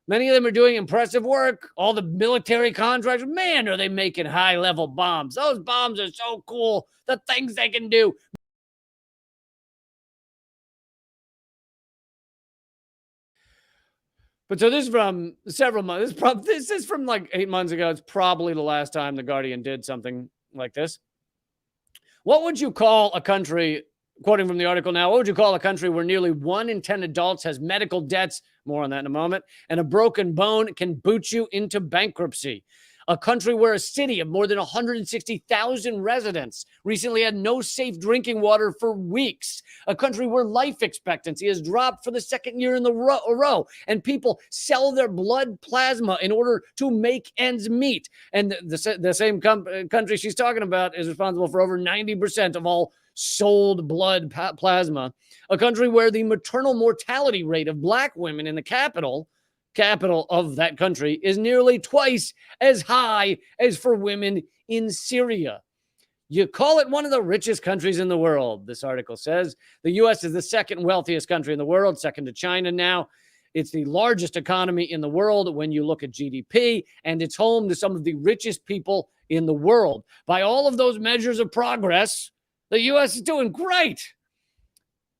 Many of them are doing impressive work. All the military contractors, man, are they making high-level bombs. Those bombs are so cool. The things they can do. But so this is from several months. This is from like 8 months ago. It's probably the last time The Guardian did something like this. What would you call a country, quoting from the article now, what would you call a country where nearly 1 in 10 adults has medical debts, more on that in a moment, and a broken bone can boot you into bankruptcy? A country where a city of more than 160,000 residents recently had no safe drinking water for weeks. A country where life expectancy has dropped for the second year in a row, and people sell their blood plasma in order to make ends meet. And the same country she's talking about is responsible for over 90% of all sold blood plasma. A country where the maternal mortality rate of Black women in the capital of that country is nearly twice as high as for women in Syria. You call it one of the richest countries in the world, this article says. The U.S. is the second wealthiest country in the world, second to China now. It's the largest economy in the world when you look at GDP, and it's home to some of the richest people in the world. By all of those measures of progress, the U.S. is doing great.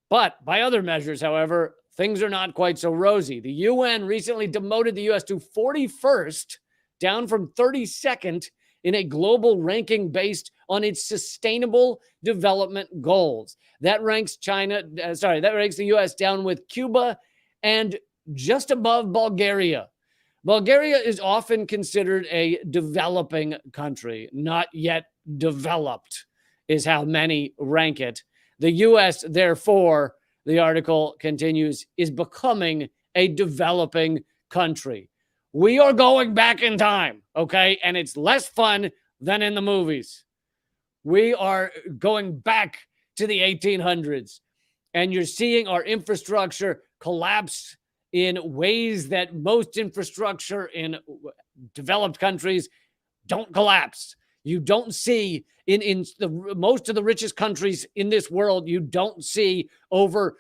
But by other measures, however, things are not quite so rosy. The UN recently demoted the U.S. to 41st, down from 32nd in a global ranking based on its sustainable development goals. That ranks the U.S. down with Cuba and just above Bulgaria. Bulgaria is often considered a developing country, not yet developed, is how many rank it. The U.S., therefore, the article continues, is becoming a developing country. We are going back in time, okay? And it's less fun than in the movies. We are going back to the 1800s, and you're seeing our infrastructure collapse in ways that most infrastructure in developed countries don't collapse. You don't see in most of the richest countries in this world, you don't see over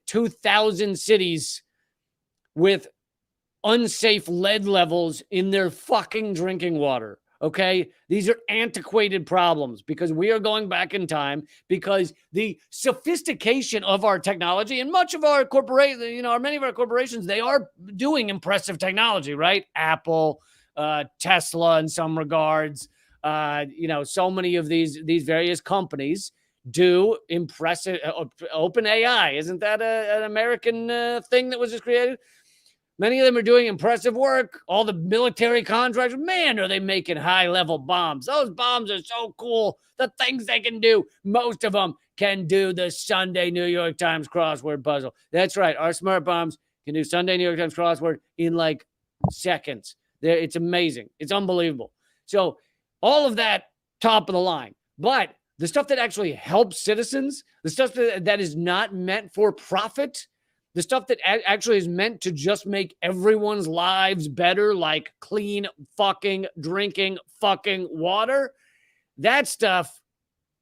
2,000 cities with unsafe lead levels in their fucking drinking water. Okay, these are antiquated problems because we are going back in time, because the sophistication of our technology and much of our many of our corporations, they are doing impressive technology, right? Apple, Tesla in some regards, so many of these various companies do impressive. OpenAI, isn't that an American thing that was just created? Many of them are doing impressive work. All the military contractors, man, are they making high-level bombs. Those bombs are so cool. The things they can do, most of them can do the Sunday New York Times crossword puzzle. That's right. Our smart bombs can do Sunday New York Times crossword in like seconds. It's amazing. It's unbelievable. So all of that, top of the line. But the stuff that actually helps citizens, the stuff that is not meant for profit, the stuff that actually is meant to just make everyone's lives better, like clean fucking drinking fucking water, that stuff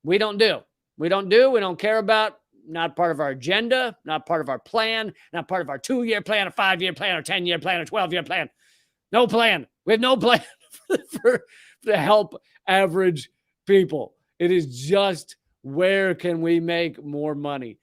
we don't do. We don't care about. Not part of our agenda, not part of our plan, not part of our 2-year plan, a 5-year plan, or 10-year plan, or 12-year plan. No plan. We have no plan to help average people. It is just, where can we make more money?